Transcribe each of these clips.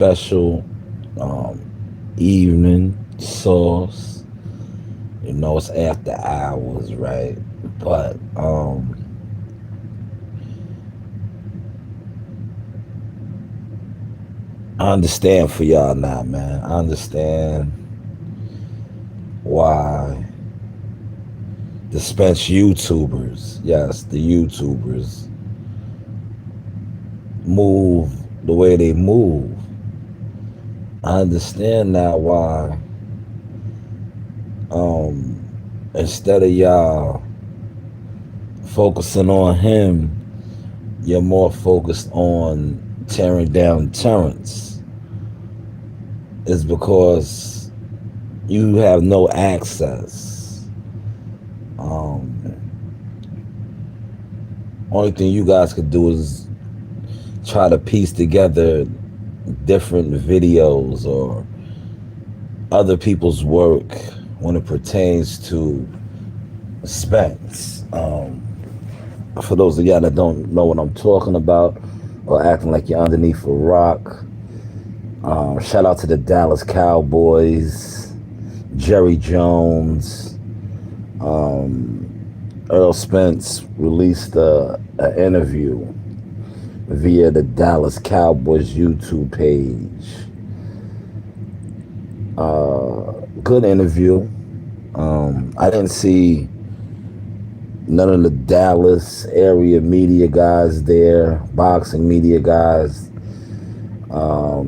special evening sauce. It's after hours, right? But I understand for y'all now, man. I understand why the Spence YouTubers, yes, the YouTubers, move the way they move. I understand now why instead of y'all focusing on him, you're more focused on tearing down Terrence. Is because you have no access. Only thing you guys could do is try to piece together different videos or other people's work when it pertains to Spence. For those of y'all that don't know what I'm talking about or acting like you're underneath a rock, shout out to the Dallas Cowboys, Jerry Jones. Errol Spence released an interview via the Dallas Cowboys YouTube page. Good interview. I didn't see none of the Dallas area media guys there, boxing media guys. I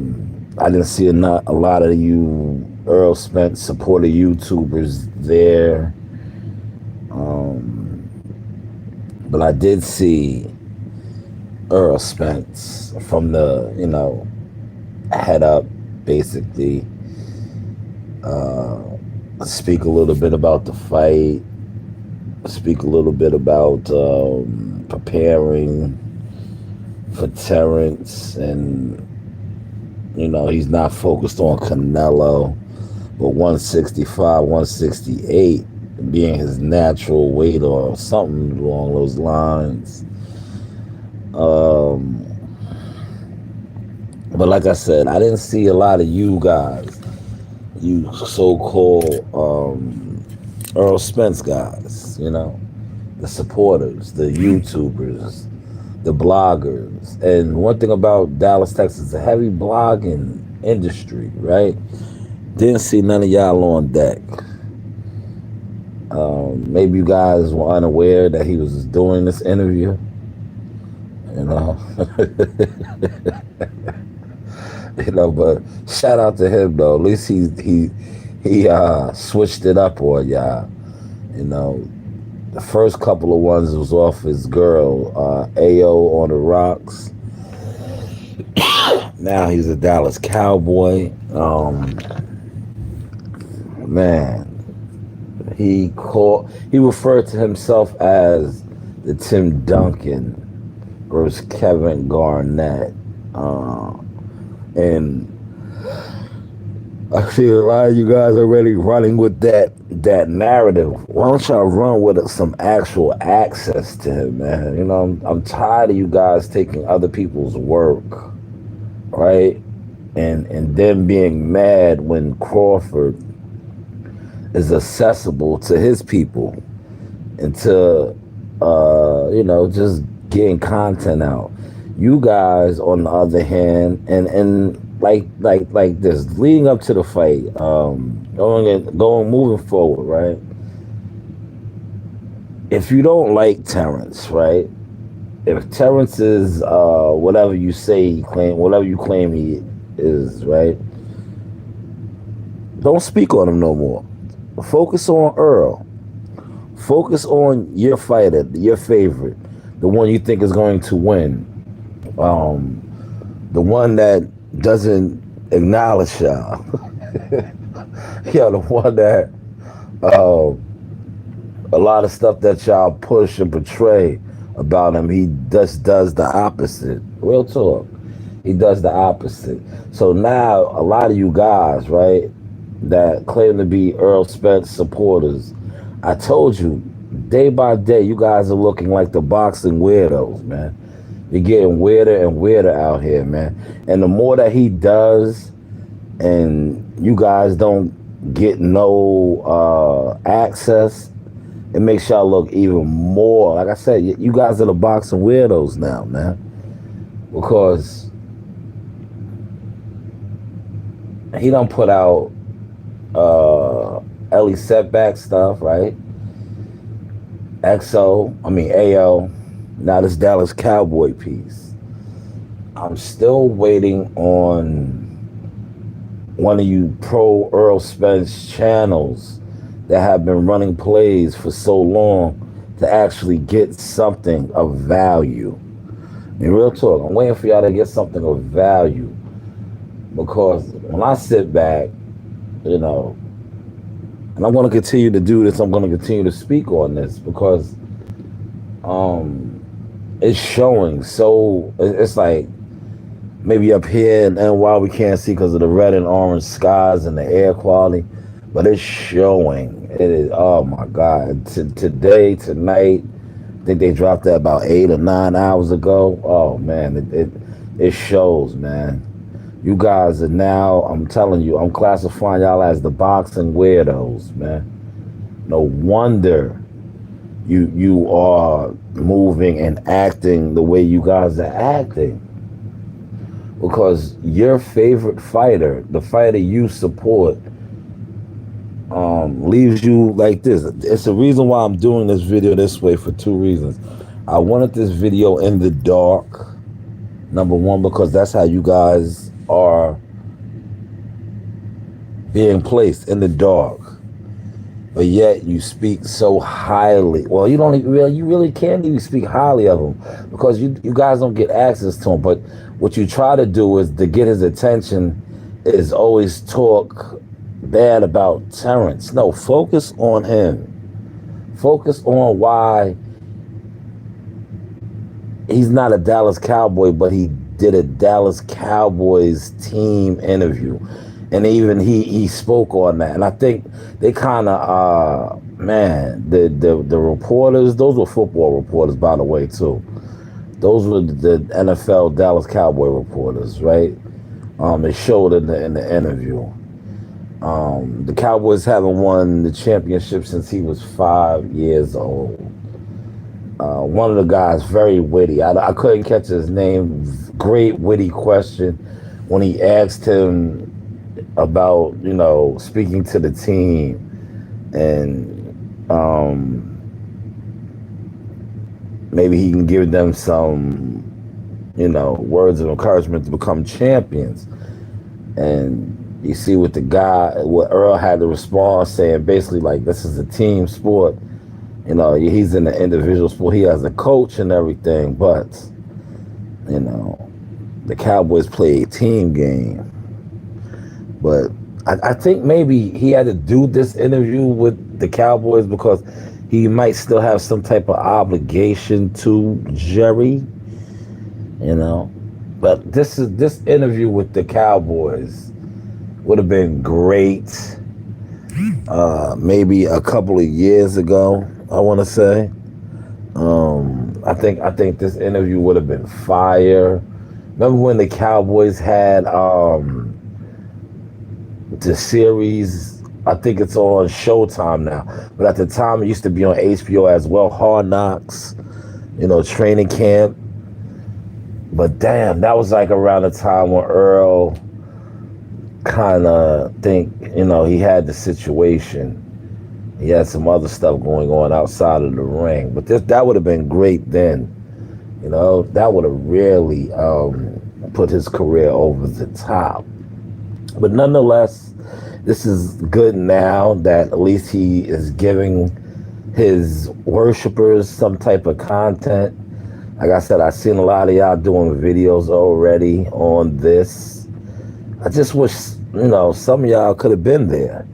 didn't see a lot of you Earl Spence supporter YouTubers there. But I did see Earl Spence from the, head up, basically. Speak a little bit about the fight. Speak a little bit about preparing for Terrence, and he's not focused on Canelo, but 165, 168 being his natural weight or something along those lines. But like I said, I didn't see a lot of you guys, you so-called Earl Spence guys, the supporters, the YouTubers, the bloggers. And one thing about Dallas, Texas, a heavy blogging industry, right? Didn't see none of y'all on deck. Maybe you guys were unaware that he was doing this interview. But shout out to him though. At least he switched it up on y'all. The first couple of ones was off his girl, AO on the rocks. Now he's a Dallas Cowboy. Man, he referred to himself as the Tim Duncan versus Kevin Garnett. And I see a lot of you guys already running with that narrative. Why don't y'all run with some actual access to him, man? I'm tired of you guys taking other people's work, right? And them being mad when Crawford is accessible to his people and to just getting content out. You guys, on the other hand, and like this, leading up to the fight, moving forward, right? If you don't like Terrence, right? If Terrence is whatever you claim he is, right? Don't speak on him no more. Focus on Earl. Focus on your fighter, your favorite, the one you think is going to win. The one that doesn't acknowledge y'all. The one that a lot of stuff that y'all push and portray about him, he just does the opposite. Real talk. He does the opposite. So now a lot of you guys, right, that claim to be Earl Spence supporters, I told you, day by day, you guys are looking like the boxing weirdos, man. You're getting weirder and weirder out here, man. And the more that he does, and you guys don't get no access, it makes y'all look even more. Like I said, you guys are the boxing weirdos now, man. Because he don't put out Ellie setback stuff, right? AO. Now this Dallas Cowboy piece. I'm still waiting on one of you pro Errol Spence channels that have been running plays for so long to actually get something of value. I mean, real talk, I'm waiting for y'all to get something of value, because when I sit back, you know, and I'm going to continue to do this, I'm going to continue to speak on this, because it's showing. So it's like, maybe up here in NY we can't see because of the red and orange skies and the air quality, but it's showing. It is, oh my God. Today, tonight, I think they dropped that about 8 or 9 hours ago. Oh man, it shows, man. You guys are now, I'm telling you, I'm classifying y'all as the boxing weirdos, man. No wonder you are moving and acting the way you guys are acting. Because your favorite fighter, the fighter you support, leaves you like this. It's the reason why I'm doing this video this way, for 2 reasons. I wanted this video in the dark. Number one, because that's how you guys are being placed, in the dark. But yet you speak so highly. Well, you really can't even speak highly of him, because you guys don't get access to him. But what you try to do is to get his attention is always talk bad about Terrence. No, focus on him. Focus on why he's not a Dallas Cowboy, but he did a Dallas Cowboys team interview. And even he spoke on that. And I think they kind of, the reporters, those were football reporters, by the way, too. Those were the NFL Dallas Cowboy reporters, right? They showed in the interview. The Cowboys haven't won the championship since he was 5 years old. One of the guys, very witty. I couldn't catch his name. Great witty question when he asked him about, speaking to the team, and maybe he can give them some, words of encouragement to become champions. And you see what Earl had to respond, saying basically like, this is a team sport. He's in the individual sport. He has a coach and everything, but, the Cowboys play a team game. But I think maybe he had to do this interview with the Cowboys because he might still have some type of obligation to Jerry, But this interview with the Cowboys would have been great. Maybe a couple of years ago, I want to say. I think this interview would have been fire. Remember when the Cowboys had the series? I think it's on Showtime now, but at the time it used to be on HBO as well. Hard Knocks, training camp. But damn, that was like around the time when Earl kind of he had the situation. He had some other stuff going on outside of the ring. But that would have been great then. That would have really put his career over the top. But nonetheless, this is good now that at least he is giving his worshipers some type of content. Like I said, I've seen a lot of y'all doing videos already on this. I just wish, some of y'all could have been there,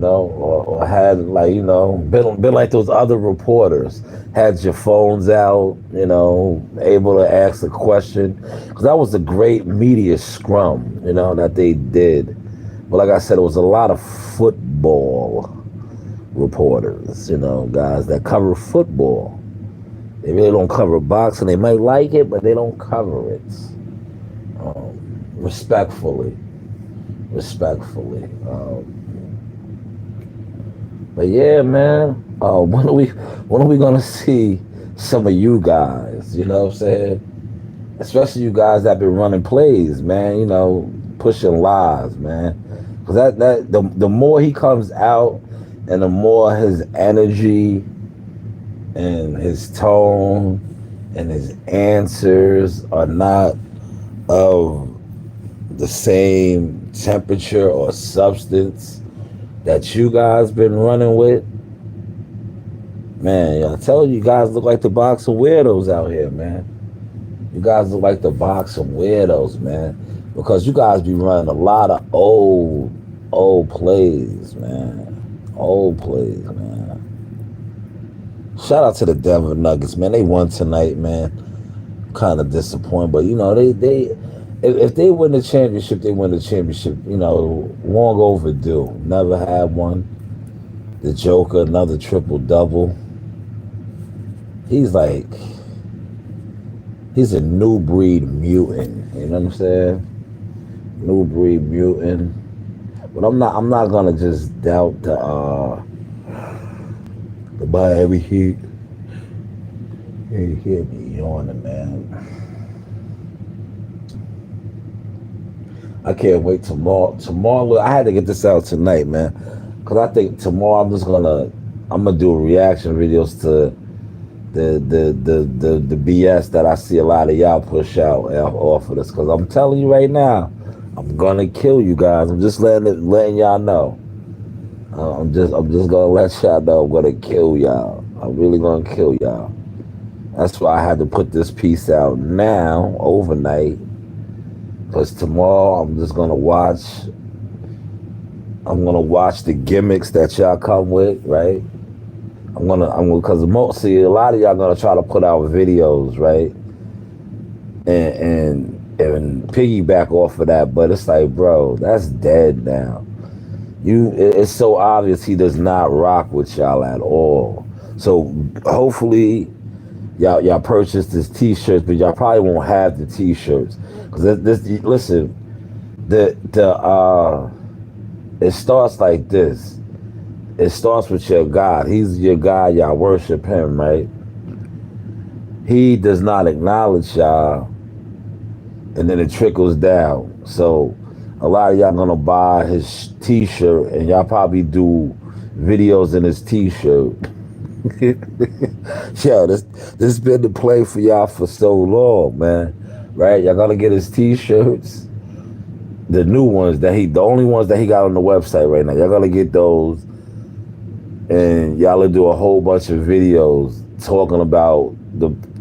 or had been like those other reporters, had your phones out, able to ask a question. Because that was a great media scrum, that they did. But like I said, it was a lot of football reporters, guys that cover football. They really don't cover boxing. They might like it, but they don't cover it. Respectfully, respectfully. But yeah, man. When are we gonna see some of you guys? You know what I'm saying? Especially you guys that been running plays, man. You know, pushing lies, man. Cause the more he comes out, and the more his energy and his tone and his answers are not of the same temperature or substance that you guys been running with, man, I tell you, you guys look like the boxing weirdos out here, man. You guys look like the boxing weirdos, man. Because you guys be running a lot of old plays, man. Old plays, man. Shout out to the Denver Nuggets, man. They won tonight, man. Kind of disappointed, but you know, they if they win the championship, they win the championship. You know, long overdue. Never had one. The Joker, another triple double. He's like, he's a new breed mutant. You know what I'm saying? New breed mutant. But I'm not gonna just doubt the Miami Heat. He hit me yawning, man. I can't wait tomorrow. Tomorrow, I had to get this out tonight, man, because I think tomorrow I'm gonna do reaction videos to the BS that I see a lot of y'all push out off of this. Because I'm telling you right now, I'm gonna kill you guys. I'm just letting y'all know. I'm just gonna let y'all know I'm gonna kill y'all. I'm really gonna kill y'all. That's why I had to put this piece out now, overnight. Because tomorrow I'm gonna watch the gimmicks that y'all come with, right? Because mostly a lot of y'all gonna try to put out videos, right? And piggyback off of that, but it's like, bro, that's dead now. It's so obvious he does not rock with y'all at all. So hopefully y'all purchase this t-shirts, but y'all probably won't have the t-shirts. Cause listen, it starts like this. It starts with your God. He's your God. Y'all worship him, right? He does not acknowledge y'all, and then it trickles down. So a lot of y'all gonna buy his t-shirt, and y'all probably do videos in his t-shirt. Yo, this been the play for y'all for so long, man. Right? Y'all gonna get his t-shirts, the new ones the only ones that he got on the website right now. Y'all gonna get those, and y'all will do a whole bunch of videos talking about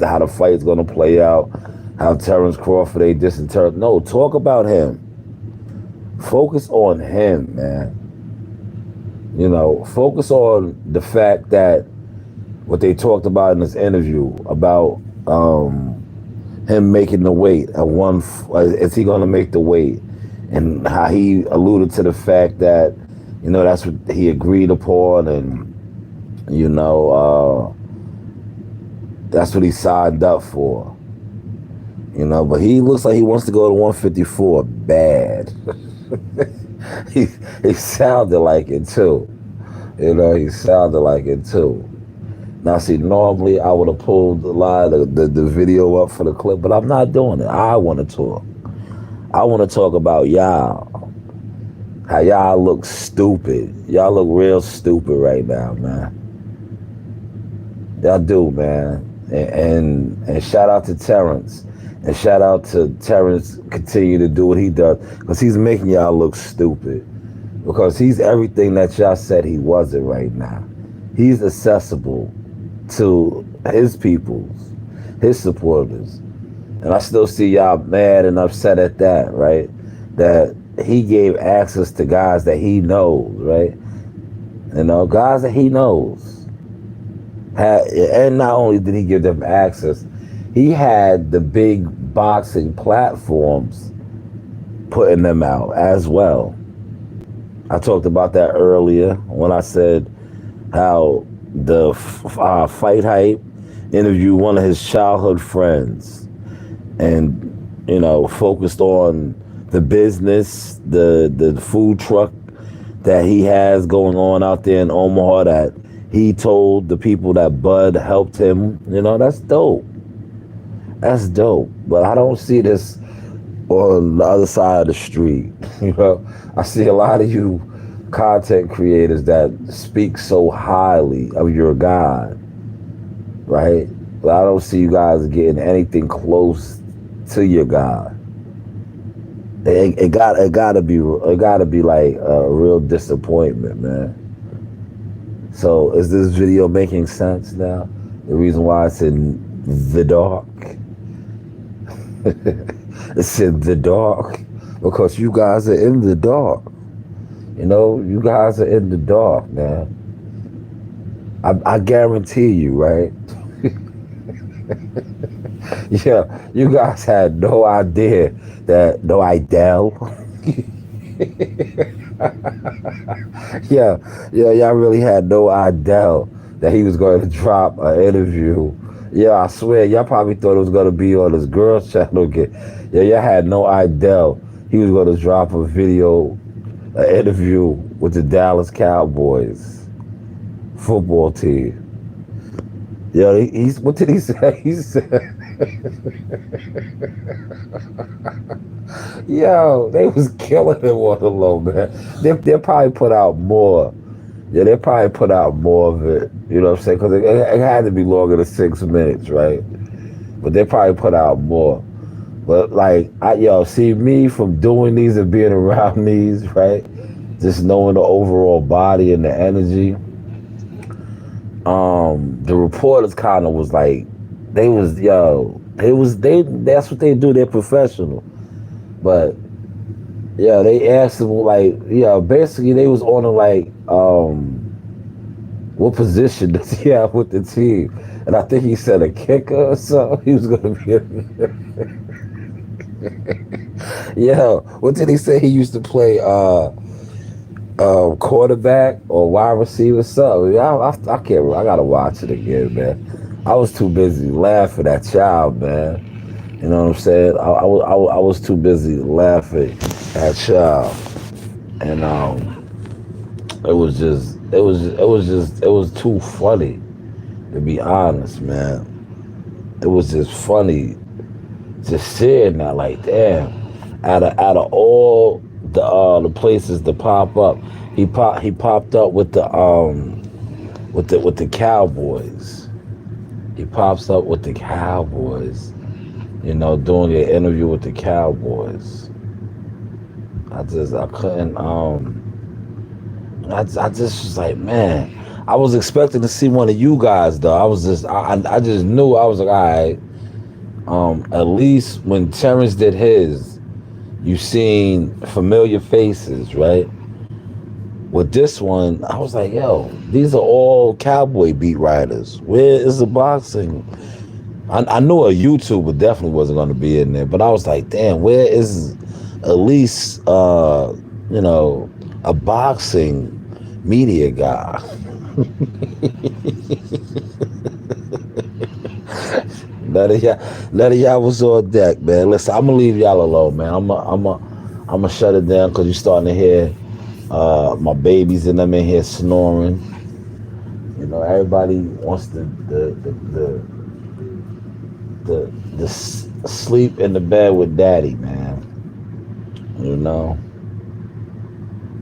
how the fight's gonna play out, how Terrence Crawford ain't disinterred. No, talk about him. Focus on him, man. You know, focus on the fact that what they talked about in this interview about him making the weight at one. Is he going to make the weight? And how he alluded to the fact that, you know, that's what he agreed upon, and you know, that's what he signed up for. You know, but he looks like he wants to go to 154 bad. he sounded like it too. You know, he sounded like it too. Now, see, normally I would have pulled a lot of the video up for the clip, but I'm not doing it. I want to talk. I want to talk about y'all. How y'all look stupid. Y'all look real stupid right now, man. Y'all do, man. And shout out to Terrence. And shout out to Terrence continue to do what he does. Because he's making y'all look stupid. Because he's everything that y'all said he wasn't right now. He's accessible to his peoples, his supporters. And I still see y'all mad and upset at that, right? That he gave access to guys that he knows, right? You know, guys that he knows. And not only did he give them access, he had the big boxing platforms putting them out as well. I talked about that earlier when I said how the Fight Hype interviewed one of his childhood friends, and focused on the business, the food truck that he has going on out there in Omaha. That he told the people that Bud helped him. That's dope. That's dope. But I don't see this on the other side of the street. I see a lot of you content creators that speak so highly of your God, right? But I don't see you guys getting anything close to your God. It gotta be like a real disappointment, man. So is this video making sense now? The reason why it's in the dark. It's in the dark because you guys are in the dark. You guys are in the dark, man. I guarantee you, right? Yeah, you guys had no idea no idea. Y'all really had no idea that he was going to drop an interview. Yeah, I swear, y'all probably thought it was going to be on his girl's channel again. Yeah, y'all had no idea he was going to drop a video, an interview with the Dallas Cowboys football team. Yeah, what did he say? He said, yo, they was killing him on the low, man. They'll probably put out more. Yeah, they'll probably put out more of it. You know what I'm saying? Because it had to be longer than 6 minutes, right? But they probably put out more. But see me from doing these and being around these, right? Just knowing the overall body and the energy. The reporters kind of was like, that's what they do. They're professional. But yeah, they asked him basically they was on what position does he have with the team? And I think he said a kicker or something. He was gonna be yeah. What did he say? He used to play quarterback or wide receiver, something. I can't remember. I gotta watch it again, man. I was too busy laughing at child, man. You know what I'm saying? I was too busy laughing at child, and it was too funny, to be honest, man. It was just funny, just seeing that, like, damn. Out of all the places to pop up, he popped up with the Cowboys. He pops up with the Cowboys, doing an interview with the Cowboys. I couldn't, I just was like, man, I was expecting to see one of you guys, though. I just knew, I was like, all right, at least when Terrence did his, you seen familiar faces, right? With this one, I was like, yo, these are all Cowboy beat writers. Where is the boxing? I knew a YouTuber definitely wasn't going to be in there, but I was like, damn, where is at least, a boxing media guy? None of y'all was on deck, man. Listen, I'm gonna leave y'all alone, man. I'm gonna shut it down because you're starting to hear my babies and them in here snoring. Everybody wants to sleep in the bed with daddy, man.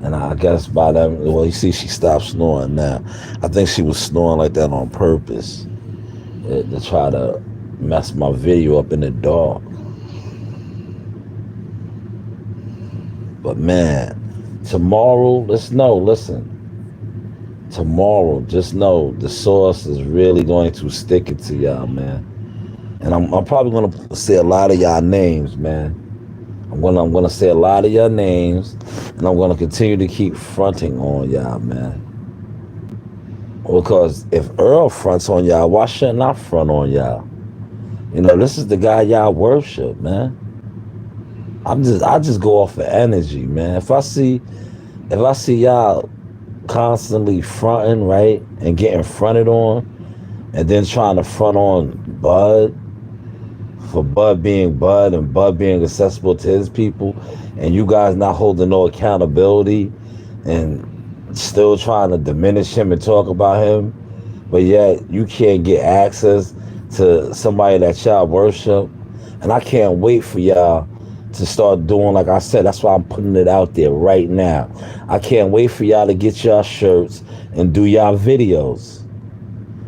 And I guess by that, well, you see, she stopped snoring now. I think she was snoring like that on purpose to try to mess my video up in the dark. But man, tomorrow, listen. Tomorrow, just know the source is really going to stick it to y'all, man. And I'm probably gonna say a lot of y'all names, man. I'm gonna say a lot of your names, and I'm gonna continue to keep fronting on y'all, man. Because if Errol fronts on y'all, why shouldn't I front on y'all? This is the guy y'all worship, man. I just go off of energy, man. If I see y'all constantly fronting, right, and getting fronted on, and then trying to front on Bud for Bud being Bud and Bud being accessible to his people, and you guys not holding no accountability and still trying to diminish him and talk about him, but yet you can't get access to somebody that y'all worship. And I can't wait for y'all to start doing, like I said, that's why I'm putting it out there right now. I can't wait for y'all to get y'all shirts and do y'all videos.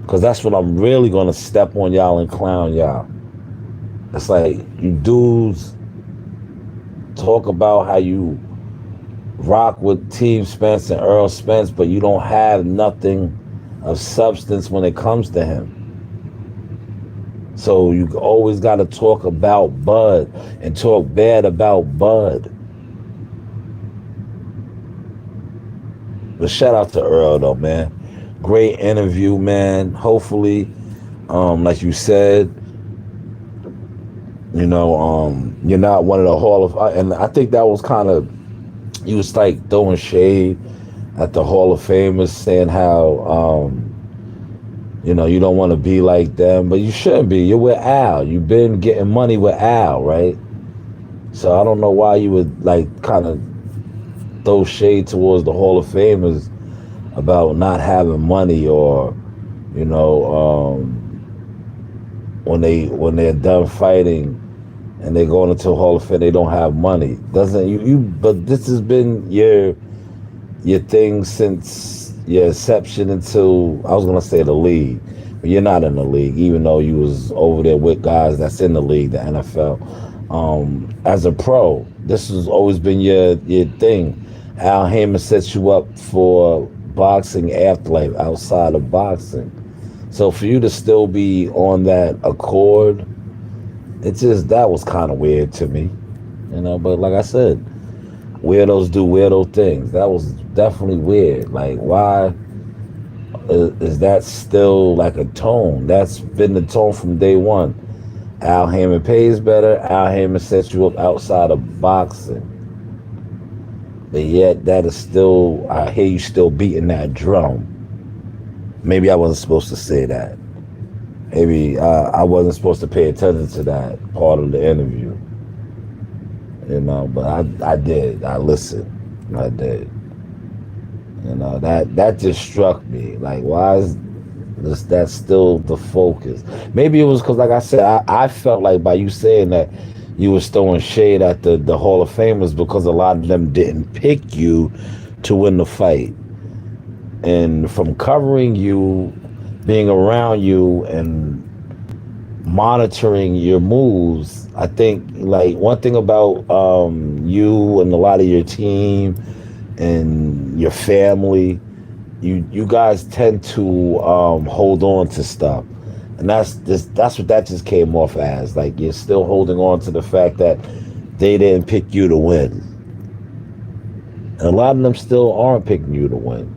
Because that's what I'm really going to step on y'all and clown y'all. It's like you dudes talk about how you rock with Team Spence and Errol Spence, but you don't have nothing of substance when it comes to him. So you always got to talk about Bud and talk bad about Bud. But shout out to Earl though, man. Great interview, man. Hopefully, like you said, you're not one of the Hall of, and I think that was kind of, you was like throwing shade at the Hall of Famers, saying how, you don't want to be like them, but you shouldn't be. You're with Al. You've been getting money with Al, right? So I don't know why you would like kind of throw shade towards the Hall of Famers about not having money, or when they're done fighting and they're going into Hall of Fame, they don't have money. Doesn't you? But this has been your thing since your inception into, I was gonna say the league, but you're not in the league, even though you was over there with guys that's in the league, the NFL. As a pro, this has always been your thing. Al Heyman sets you up for boxing afterlife outside of boxing. So for you to still be on that accord, that was kind of weird to me, but like I said, weirdos do weirdo things. That was definitely weird. Like, why is that still like a tone? That's been the tone from day one. Al Heyman pays better. Al Heyman sets you up outside of boxing. But yet that is still, I hear you still beating that drum. Maybe I wasn't supposed to say that. Maybe I wasn't supposed to pay attention to that part of the interview. But I did. I listened. I did. That just struck me. Like, why is that's still the focus? Maybe it was because, like I said, I felt like by you saying that, you was throwing shade at the Hall of Famers, because a lot of them didn't pick you to win the fight. And from covering you, being around you, and monitoring your moves, I think like one thing about you and a lot of your team and your family, you guys tend to hold on to stuff, and that's what that just came off as. Like, you're still holding on to the fact that they didn't pick you to win, and a lot of them still aren't picking you to win.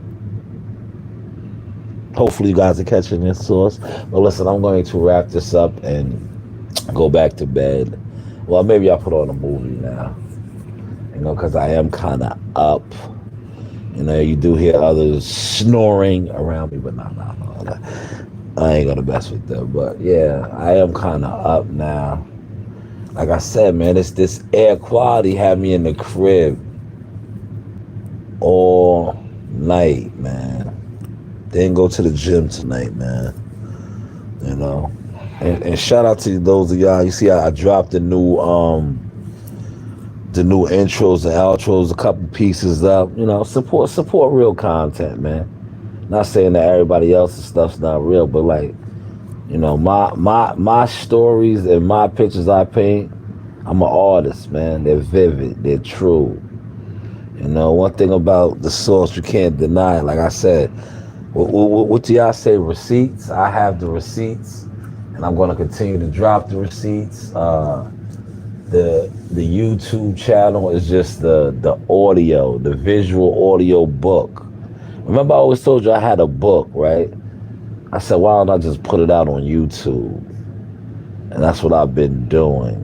Hopefully you guys are catching this source. But listen, I'm going to wrap this up and go back to bed. Well, maybe I'll put on a movie now, because I am kind of up. You do hear others snoring around me, but no. I ain't gonna mess with them. But yeah, I am kind of up now. Like I said, man, it's this air quality had me in the crib all night, man. Didn't go to the gym tonight, man. And shout out to those of y'all. You see, I dropped the new intros and outros, a couple pieces up. Support real content, man. Not saying that everybody else's stuff's not real, but like, my stories and my pictures I paint, I'm an artist, man. They're vivid, they're true. One thing about the source you can't deny, like I said, what do y'all say, receipts? I have the receipts, and I'm going to continue to drop the receipts. The YouTube channel is just the audio, the visual audio book. Remember, I always told you I had a book, right? I said, why don't I just put it out on YouTube? And that's what I've been doing.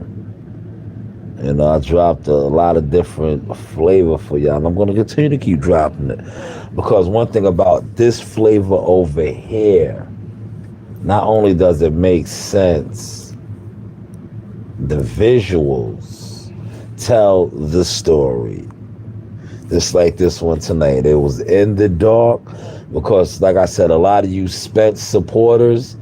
I dropped a lot of different flavor for y'all, and I'm going to continue to keep dropping it. Because one thing about this flavor over here, Not only does it make sense, the visuals tell the story. Just like this one tonight. It was in the dark because, like I said, a lot of you Spence supporters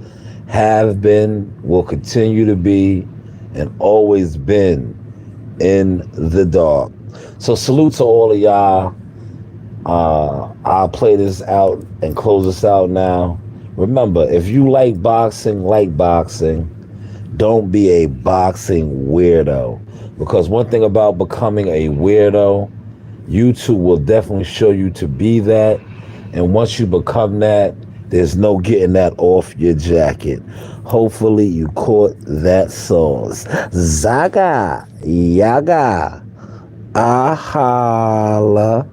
have been, will continue to be, and always been in the dark. So salute to all of y'all. I'll play this out and close this out now. Remember, if you like boxing, don't be a boxing weirdo. Because one thing about becoming a weirdo, YouTube will definitely show you to be that. And once you become that, there's no getting that off your jacket. Hopefully you caught that sauce. Zaga, yaga, ahala.